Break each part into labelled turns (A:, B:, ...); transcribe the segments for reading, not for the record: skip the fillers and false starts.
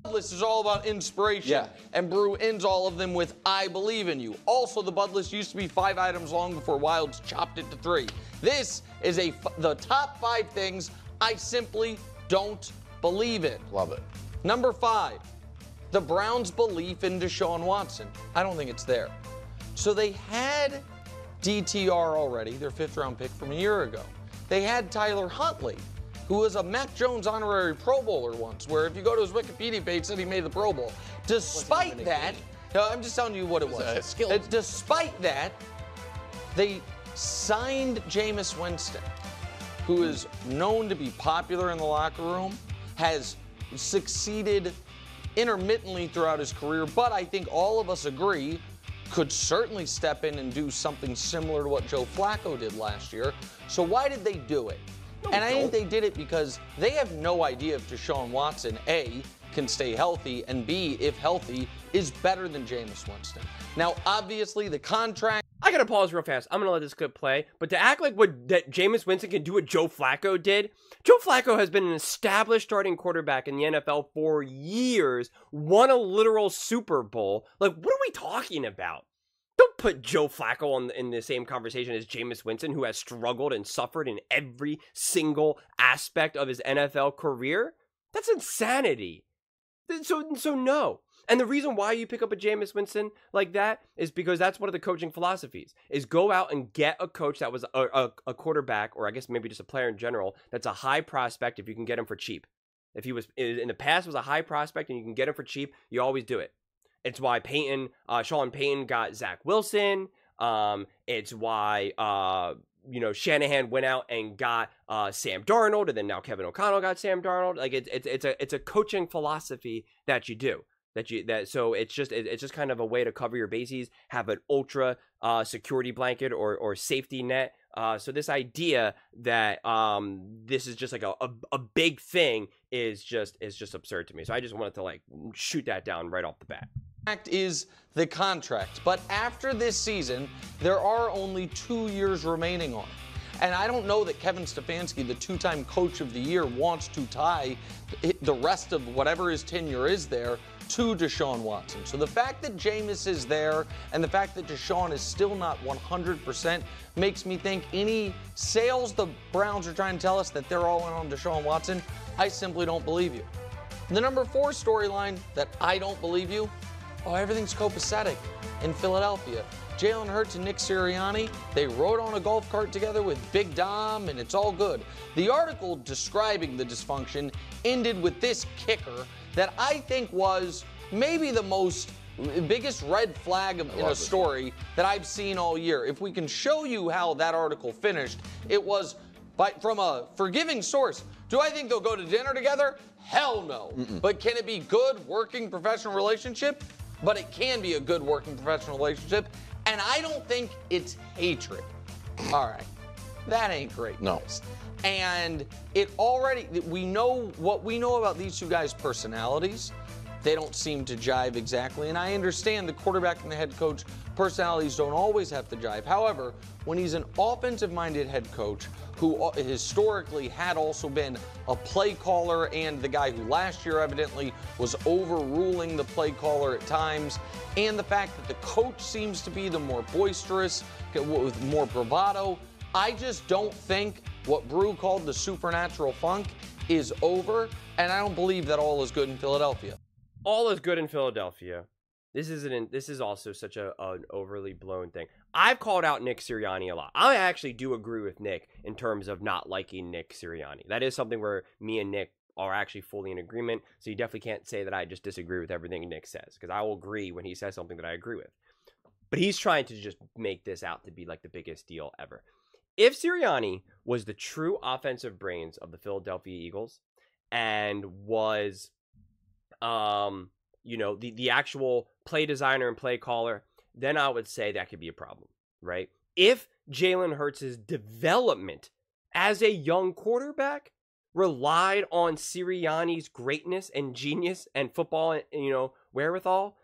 A: Bud list is all about inspiration.
B: Yeah.
A: And Brew ends all of them with "I believe in you." Also, the Bud list used to be 5 items long before Wilds chopped it to 3. This is the top 5 things I simply don't believe in.
B: Love it.
A: Number 5, the Browns' belief in Deshaun Watson. I don't think it's there. So they had DTR already, their 5th-round pick from a year ago. They had Tyler Huntley, who was a Mac Jones honorary Pro Bowler once, where if you go to his Wikipedia page, it said he made the Pro Bowl. Despite that, no, I'm just telling you what it was. Despite that, they signed Jameis Winston, who is known to be popular in the locker room, has succeeded intermittently throughout his career, but I think all of us agree could certainly step in and do something similar to what Joe Flacco did last year. So why did they do it? And I think they did it because they have no idea if Deshaun Watson, A, can stay healthy, and B, if healthy, is better than Jameis Winston. Now, obviously, the contract...
C: I gotta pause real fast. I'm gonna let this clip play. But to act like that Jameis Winston can do what Joe Flacco did, Joe Flacco has been an established starting quarterback in the NFL for years, won a literal Super Bowl. Like, what are we talking about? Don't put Joe Flacco in the same conversation as Jameis Winston, who has struggled and suffered in every single aspect of his NFL career. That's insanity. So no. And the reason why you pick up a Jameis Winston like that is because that's one of the coaching philosophies, is go out and get a coach that was a quarterback, or I guess maybe just a player in general, that's a high prospect if you can get him for cheap. If he was in the past was a high prospect and you can get him for cheap, you always do it. It's why Sean Payton got Zach Wilson. It's why Shanahan went out and got Sam Darnold, and then now Kevin O'Connell got Sam Darnold. Like it's a coaching philosophy that you do. So it's just kind of a way to cover your bases, have an ultra security blanket or safety net. So this idea that this is just like a big thing is just absurd to me. So I just wanted to like shoot that down right off the bat.
A: Is the contract, but after this season, there are only 2 years remaining on it. And I don't know that Kevin Stefanski, the 2-time coach of the year, wants to tie the rest of whatever his tenure is there to Deshaun Watson. So the fact that Jameis is there and the fact that Deshaun is still not 100% makes me think any sales the Browns are trying to tell us that they're all in on Deshaun Watson, I simply don't believe you. The number 4 storyline that I don't believe you, everything's copacetic in Philadelphia. Jalen Hurts and Nick Sirianni, they rode on a golf cart together with Big Dom, and it's all good. The article describing the dysfunction ended with this kicker that I think was maybe the biggest red flag in a story that I've seen all year. If we can show you how that article finished, it was from a forgiving source. Do I think they'll go to dinner together? Hell no. But can it be good working professional relationship? But it can be a good working professional relationship. And I don't think it's hatred. All right. That ain't great.
B: No.
A: And we know what we know about these two guys' personalities. They don't seem to jive exactly. And I understand the quarterback and the head coach personalities don't always have to jive. However, when he's an offensive-minded head coach who historically had also been a play caller and the guy who last year evidently was overruling the play caller at times, and the fact that the coach seems to be the more boisterous, with more bravado, I just don't think what Brew called the supernatural funk is over, and I don't believe that all is good in Philadelphia.
C: All is good in Philadelphia. This is also such an overly blown thing. I've called out Nick Sirianni a lot. I actually do agree with Nick in terms of not liking Nick Sirianni. That is something where me and Nick are actually fully in agreement. So you definitely can't say that I just disagree with everything Nick says, because I will agree when he says something that I agree with. But he's trying to just make this out to be like the biggest deal ever. If Sirianni was the true offensive brains of the Philadelphia Eagles and was the actual play designer and play caller, then I would say that could be a problem, right? If Jalen Hurts' development as a young quarterback relied on Sirianni's greatness and genius and football, wherewithal,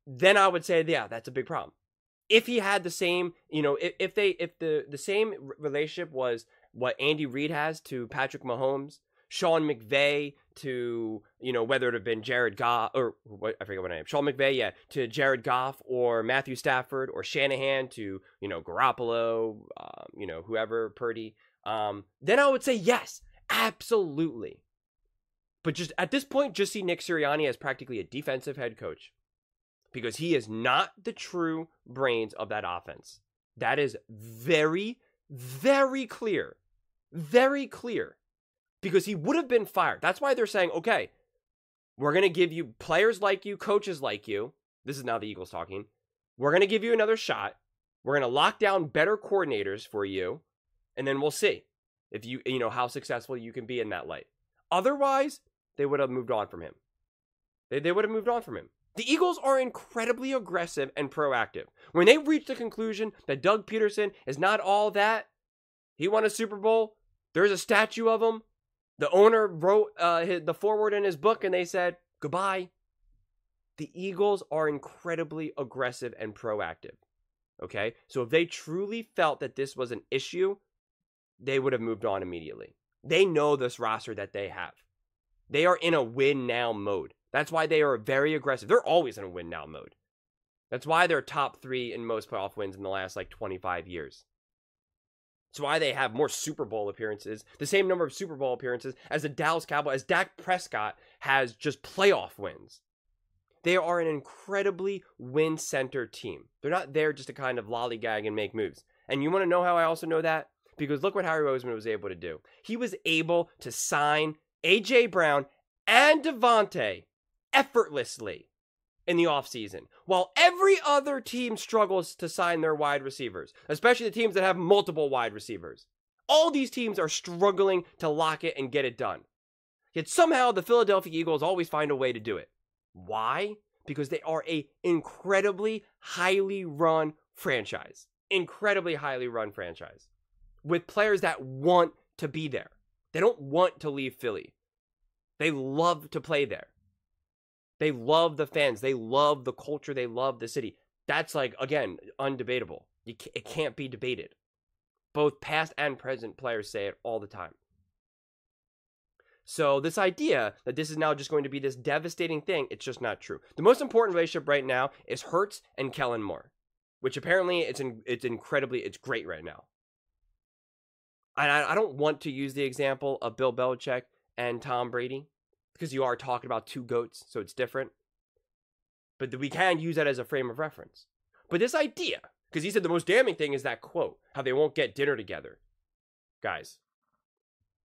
C: then I would say, yeah, that's a big problem. If he had the same, if the same relationship was what Andy Reid has to Patrick Mahomes, Sean McVay to, whether it have been Jared Goff, or what, I forget what I am. Sean McVay, yeah, to Jared Goff or Matthew Stafford or Shanahan to, Garoppolo, whoever, Purdy, then I would say yes, absolutely. But just at this point, just see Nick Sirianni as practically a defensive head coach because he is not the true brains of that offense. That is very, very clear. Very clear. Because he would have been fired. That's why they're saying, okay, we're going to give you players like you, coaches like you. This is now the Eagles talking. We're going to give you another shot. We're going to lock down better coordinators for you. And then we'll see if how successful you can be in that light. Otherwise, they would have moved on from him. They would have moved on from him. The Eagles are incredibly aggressive and proactive. When they reach the conclusion that Doug Peterson is not all that, he won a Super Bowl, there's a statue of him, the owner wrote the foreword in his book and they said, goodbye. The Eagles are incredibly aggressive and proactive. Okay? So if they truly felt that this was an issue, they would have moved on immediately. They know this roster that they have. They are in a win now mode. That's why they are very aggressive. They're always in a win now mode. That's why they're top 3 in most playoff wins in the last 25 years. That's why they have more Super Bowl appearances, the same number of Super Bowl appearances as the Dallas Cowboys, as Dak Prescott has just playoff wins. They are an incredibly win-centered team. They're not there just to kind of lollygag and make moves. And you want to know how I also know that? Because look what Harry Roseman was able to do. He was able to sign A.J. Brown and Devontae effortlessly in the offseason, while every other team struggles to sign their wide receivers, especially the teams that have multiple wide receivers. All these teams are struggling to lock it and get it done. Yet somehow the Philadelphia Eagles always find a way to do it. Why? Because they are an incredibly highly run franchise. Incredibly highly run franchise. With players that want to be there. They don't want to leave Philly. They love to play there. They love the fans. They love the culture. They love the city. That's again, undebatable. It can't be debated. Both past and present players say it all the time. So this idea that this is now just going to be this devastating thing, it's just not true. The most important relationship right now is Hurts and Kellen Moore, which apparently it's great right now. And I don't want to use the example of Bill Belichick and Tom Brady, because you are talking about two GOATs, so it's different. But we can use that as a frame of reference. But this idea, because he said the most damning thing is that quote, how they won't get dinner together. Guys,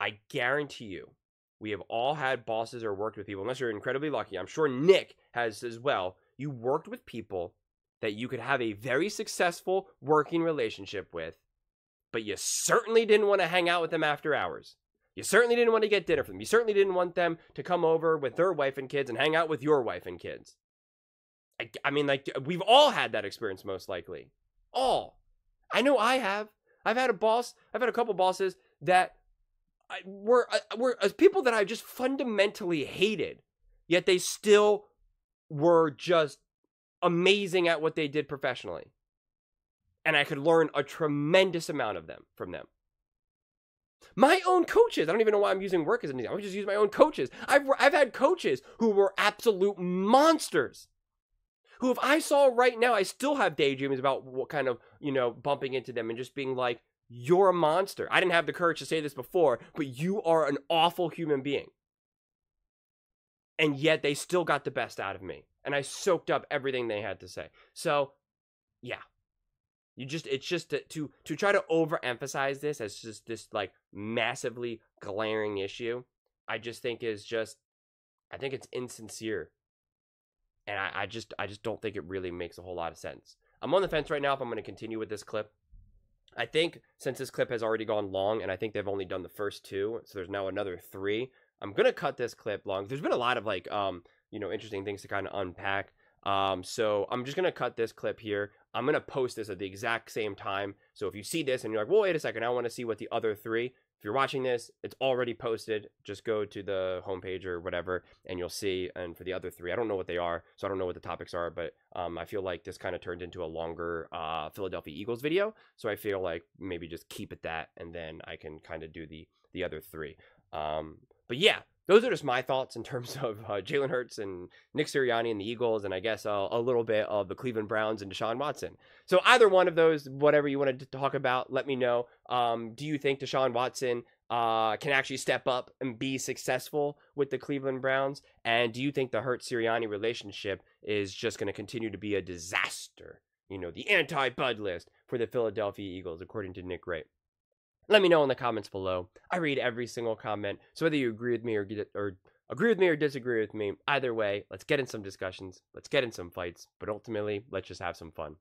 C: I guarantee you, we have all had bosses or worked with people, unless you're incredibly lucky. I'm sure Nick has as well. You worked with people that you could have a very successful working relationship with, but you certainly didn't want to hang out with them after hours. You certainly didn't want to get dinner for them. You certainly didn't want them to come over with their wife and kids and hang out with your wife and kids. I mean, we've all had that experience, most likely. All. I know I have. I've had a couple bosses that were people that I just fundamentally hated, yet they still were just amazing at what they did professionally. And I could learn a tremendous amount from them. My own coaches, I don't even know why I'm using work as an example. I would just use my own coaches. I've had coaches who were absolute monsters, who if I saw right now, I still have daydreams about what kind of, bumping into them and just being like, you're a monster. I didn't have the courage to say this before, but you are an awful human being. And yet they still got the best out of me. And I soaked up everything they had to say. So, yeah. It's just to try to overemphasize this as just this massively glaring issue, I just think I think it's insincere. And I just don't think it really makes a whole lot of sense. I'm on the fence right now if I'm going to continue with this clip. I think since this clip has already gone long, and I think they've only done the first 2, so there's now another 3, I'm going to cut this clip long. There's been a lot of interesting things to kind of unpack. So I'm just going to cut this clip here. I'm going to post this at the exact same time. So if you see this and you're like, well, wait a second, I want to see what the other 3, if you're watching this, it's already posted. Just go to the homepage or whatever, and you'll see. And for the other 3, I don't know what they are, so I don't know what the topics are, but I feel like this kind of turned into a longer Philadelphia Eagles video. So I feel like maybe just keep it that, and then I can kind of do the other 3. But yeah, those are just my thoughts in terms of Jalen Hurts and Nick Sirianni and the Eagles, and I guess a little bit of the Cleveland Browns and Deshaun Watson. So either one of those, whatever you wanted to talk about, let me know. Do you think Deshaun Watson can actually step up and be successful with the Cleveland Browns? And do you think the Hurts-Sirianni relationship is just going to continue to be a disaster? You know, the anti-Bud list for the Philadelphia Eagles, according to Nick Wright. Let me know in the comments below. I read every single comment, so whether you agree with me or disagree with me, either way, let's get in some discussions, let's get in some fights, but ultimately, let's just have some fun.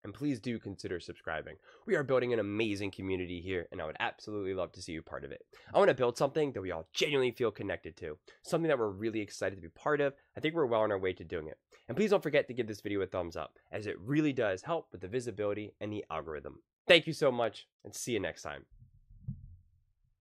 C: And please do consider subscribing. We are building an amazing community here, and I would absolutely love to see you part of it. I want to build something that we all genuinely feel connected to, something that we're really excited to be part of. I think we're well on our way to doing it. And please don't forget to give this video a thumbs up, as it really does help with the visibility and the algorithm. Thank you so much, and see you next time.